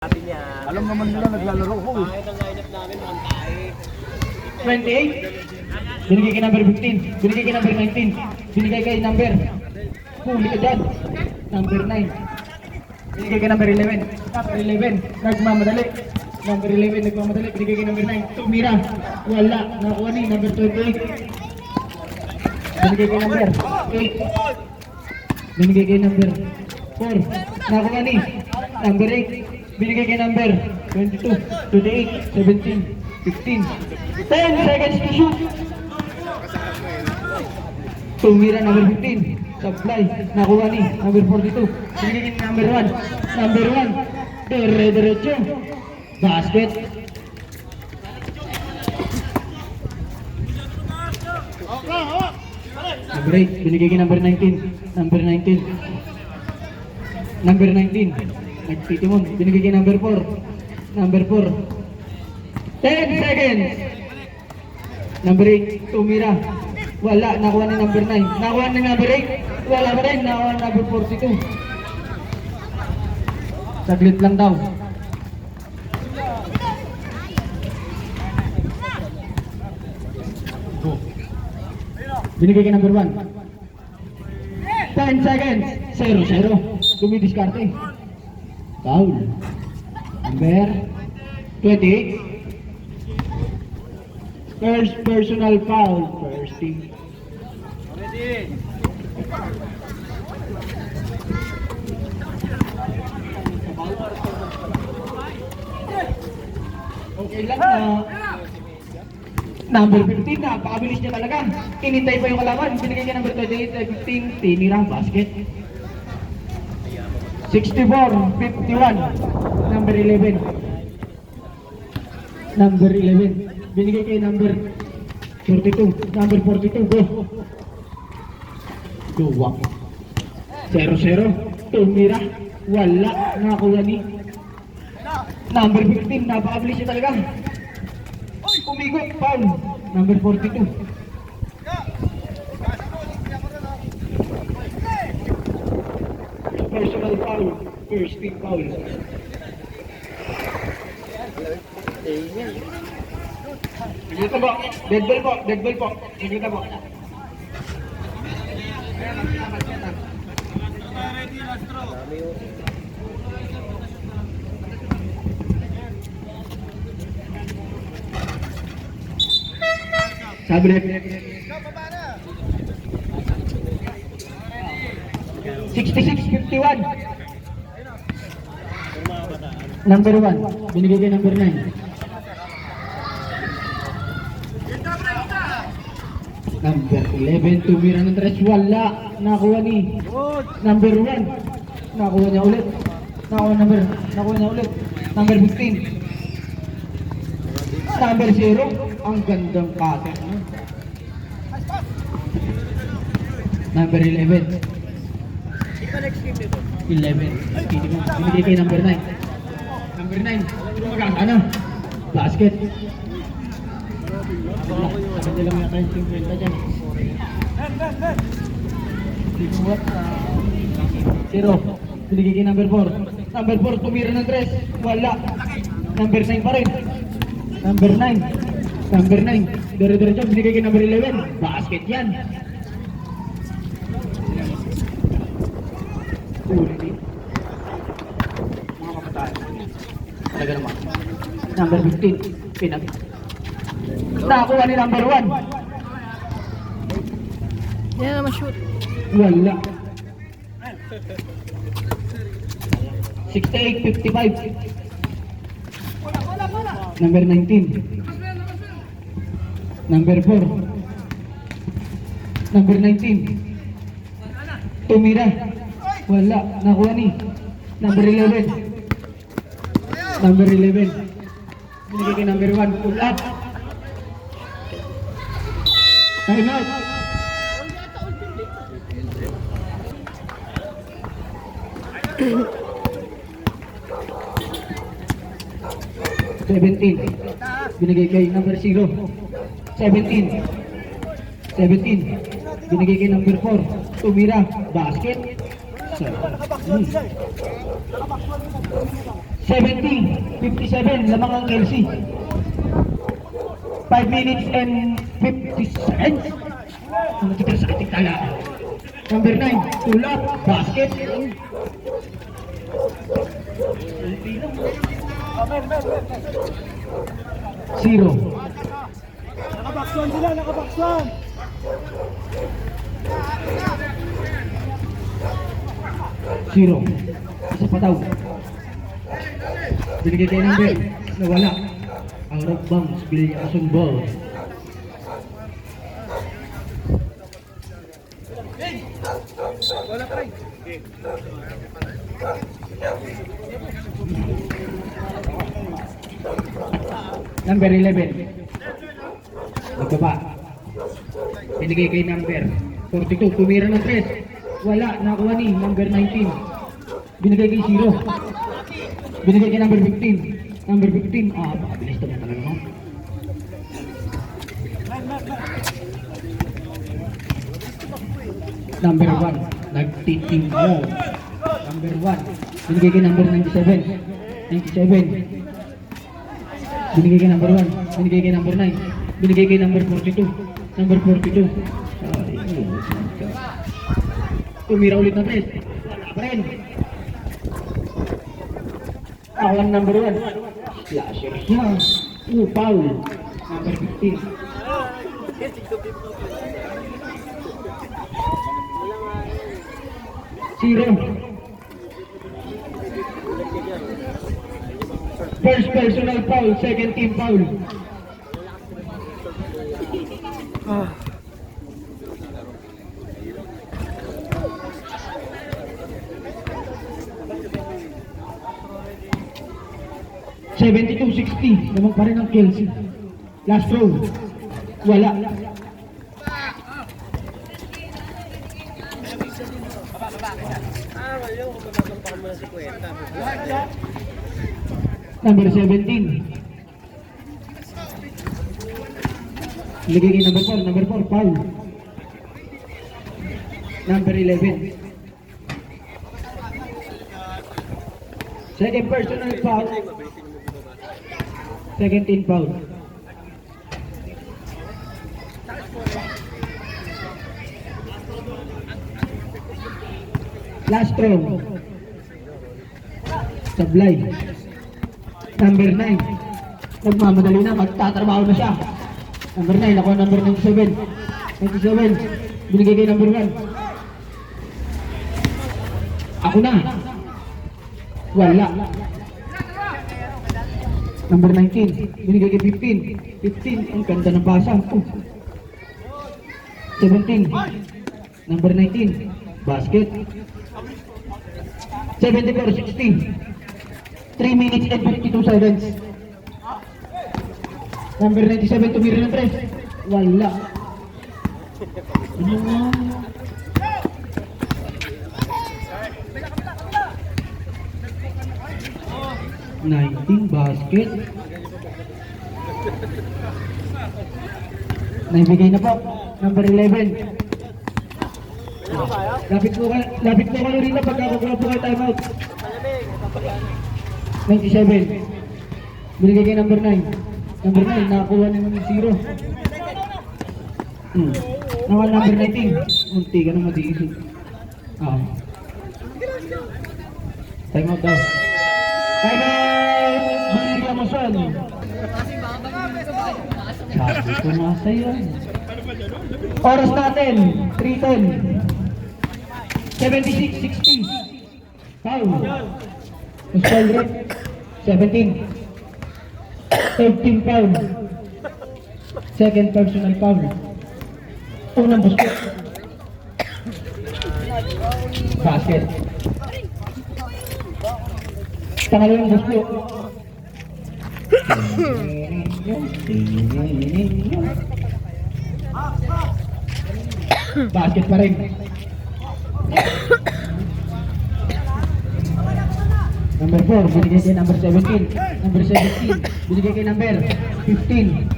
Alam naman nila naglalaro ko. Pangit ang lineup namin, mukhang tayo. 28. Binigay kay number 15. Binigay kay number 19. Binigay kay number. Huli ka dyan. Number 9. Binigay kay number 11. Number 11. Nagmamadali. Number 11 nagmamadali. Binigay kay number 9. Tumira. Wala. Nakuha ni number 28. Binigay kay number 8. Binigay kay number 4. Nakuha ni number 8. Binigay kay number 22, 28, 17, 15, 10 seconds to shoot. Tumira number 15, supply, nakuha ni number 42. Binigay kay number 1, number 1, dire-diretso, basket. Number 8, binigay kay number 19, number 19. Number 19, nagtitimon, binigay kay number 4. Number 4. 10 seconds. Number 8, tumira. Wala, nakuha ni number 9. Nakuha ni number 8. Wala pa rin, nakuha ni number 42. Saglit lang daw. Binigay kay number 1. 10 seconds. 0-0. Dumidiskarte. Foul. Number 28. First personal foul. First team. Ready? Okay lang na. Number 15 na. Pakabilis niya talaga. Inintay pa yung kalaban. Binigay niya number 28, 15. Tinira. Basket. 64-51. Number 11. Number 11. Binigay kay number 42. Number 42. Go. Duwak. 0-0. Tumira. Wala. Nakakuha ni number 15. Napakabilis niya talaga. Umigot. Foul. Number 42. Personal foul. First team foul. Dito po. Dead ball po. Dead ball po. Dito po. Sabret. 66-51. Number 1. Binigay kay number 9. Number 11. Tumira ng tres. Wala. Nakuha ni number 1. Nakuha niya ulit. Nakuha niya ulit. Number 15. Number 0. Ang gandang cutter. Number 11. 11. Binigay kay number 9. Number 9. Maganda na. Basket. Sabi lang yata yung 50 dyan. What? 0. Binigay kay number 4. Number 4. Tumira ng 3. Wala. Number 9 pa rin. Number 9. Number 9. Dire-diretso. Binigay kay number 11. Basket yan. Mga kabataan. Talaga naman. Number 15. Pinag. Nakakuha ni number 1. Hindi na naman shoot. Wala. 68-55. Number 19. Number 4. Number 19. Tumira. Wala. Nakuha ni number 11. Number 11. Binigay kay number 1. Pull up. Time out. Binigay kay number 0. 17. Binigay kay number 4. Tumira. Basket. 70, 57, lamang ang Kelsey. 5 minutes and 50 seconds. Ang natitira sa ating tala. Number 9, tulak, basket. Zero. Nakabakson sila, nakabakson. Zero. Isa pa daw. Binigay kay number. Nawala. Out of bounds. Bilyasong ball. Wala pa rin. Number 11. Nagbaba. Binigay kay number 42. Tumira ng 3. Wala. Nakuha ni number 19. Binigay kay 0. Binigay kay number 15. Number 15. Pakabilis naman talaga mo. Number 1. Nagtiting mo. Number 1. Binigay kay number 97. 97. Binigay kay number 1. Binigay kay number 9. Binigay kay number 42. Number 42. Tumira ulit ng 3. Wala pa rin. Ako ang number 1. Slasher siya. Foul. Number 15. Zero. First personal foul, second team foul. Ah. 72-60. Naman pa rin ang Kelsey. Last throw. Wala. Number 17. Lagay kay number 4. Number 4, foul. Number 11. Second personal foul. Second team foul. Last throw. Sablay. Number 9. Nagmamadali na, magtatrabaho na siya. Number 9, ako number 97. 97. Binigay kay number 1. Ako na. Wala. Number 19. Binigay kay 15. 15. Ang ganda ng basa. 17. Number 19. Basket. 74-60. 3 minutes and 52 seconds. Number 97, tumira ng 3. Wala. Basket. Naibigay na po. Number 11. Lapit po kayo rito pagkakakuha po kayo timeout. 97. Binigay kay number 9. Number 9, nakakuha na ng 0. Nawa number 19. Munti ka na matiisip. Timeout daw. Timeout! Binigyan mo son. Sabi ko nga sa'yo. Oras natin, 3:10. 76-60. Foul. Foul rate. 17. Third team foul. Second personal foul. Unang basket. Basket. Pangalawang basket. Basket pa rin. Number 4, binigay kay number 17. Number 17, binigay kay number 15.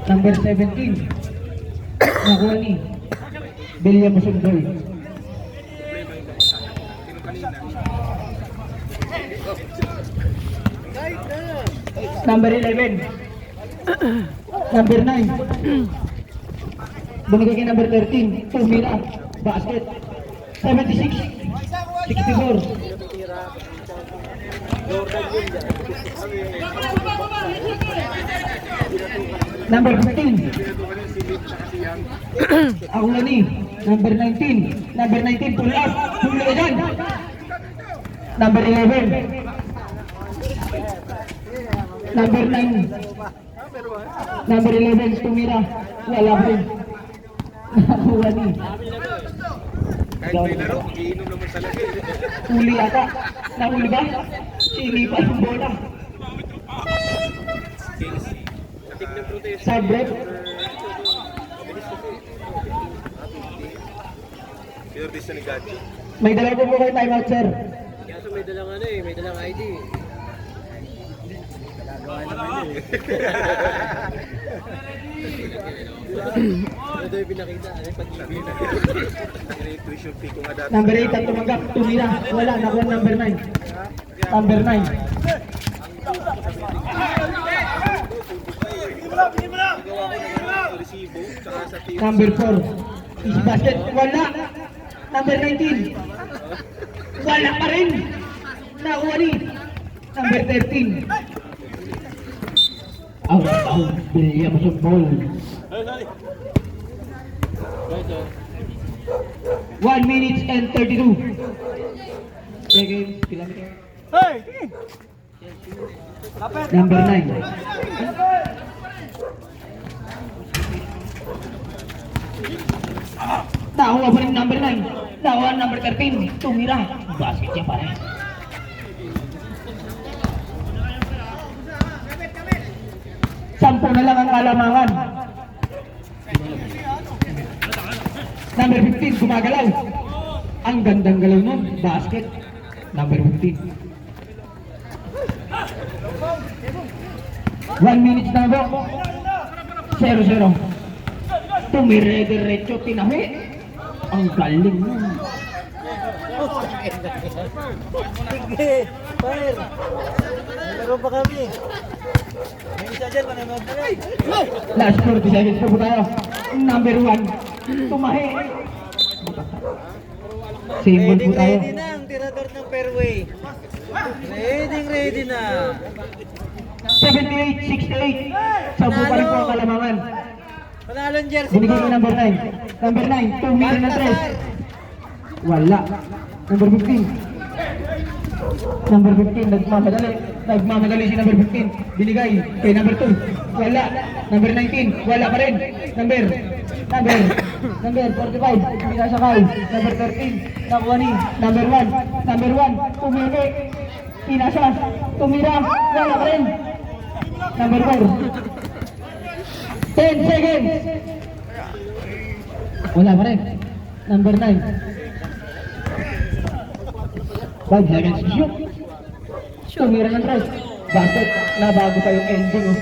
Number 17. Nakuha ni Belia Musundol. Number 11. Number 9. Bumigay kay number 13. Tumira. Basket. 76. 64. Number 15. Ako na ni. Number 19. Number 19. Pull up. Pull up dyan. Number 11. Number 9. Number 11. Tumira. Wala pa rin. Nakuha ni. Kahit may laro, iinom naman talaga. Uli ata. Nahuli ba? Sinipa yung bola. Side break. Pinordis na ni Gadget. May dalawa po kayo time out, sir. Kaso may dalang ano eh, may dalang ID. Ito yung pinakita, ano yung pag-ibig. Yan yung tuition fee ko nga dati. Number 8 ang tumanggap. Tumira. Wala. Nakuha number 9. Number 9. Gawa ko ng resibo, tsaka sa team. Number 4. Easy basket. Wala. Number 19. Wala pa rin. Nakuha ni. Number 13. Out. Belia Musundol. 1 minute and 32 seconds. Kilometer. Hey! Kapit! Number 9. Nakuha pa rin number 9. Nakuha number 13. Tumira. Basket siya pa rin. Sampo na lang ang kalamangan. Number 15, gumagalaw. Ang gandang galaw nun. Basket. Number 15. 1 minute na ba? 0-0. Tumire-diretso, tinahi. Ang galing nun. Sige! Fire! Meron pa kami. May isa dyan, manonood na rin. Last 40 seconds na po tayo. Number 1, tumahi. Symbol po tayo. Ready na ang tirador ng fairway. Ready na. 78-68. Sampu pa rin po ang kalamangan. Panalong jersey Binigay mo. ko number 9. Number 9, 2 million na 3. Wala. Number 15. Number 15, nagmamadali. Nagmamadali si number 15. Binigay kay number 2. Wala. Number 19. Wala pa rin. Number 45. Hindi nasakay. Number 13. Nakuha ni. Number 1. Number 1. Tumili. Pinasa. Tumira. Wala pa rin. Number 4. 10 seconds. Wala pa rin. Number 9. 5 seconds. Shoot. Tumira ng tres. Basket. Nabago pa yung ending. Oh.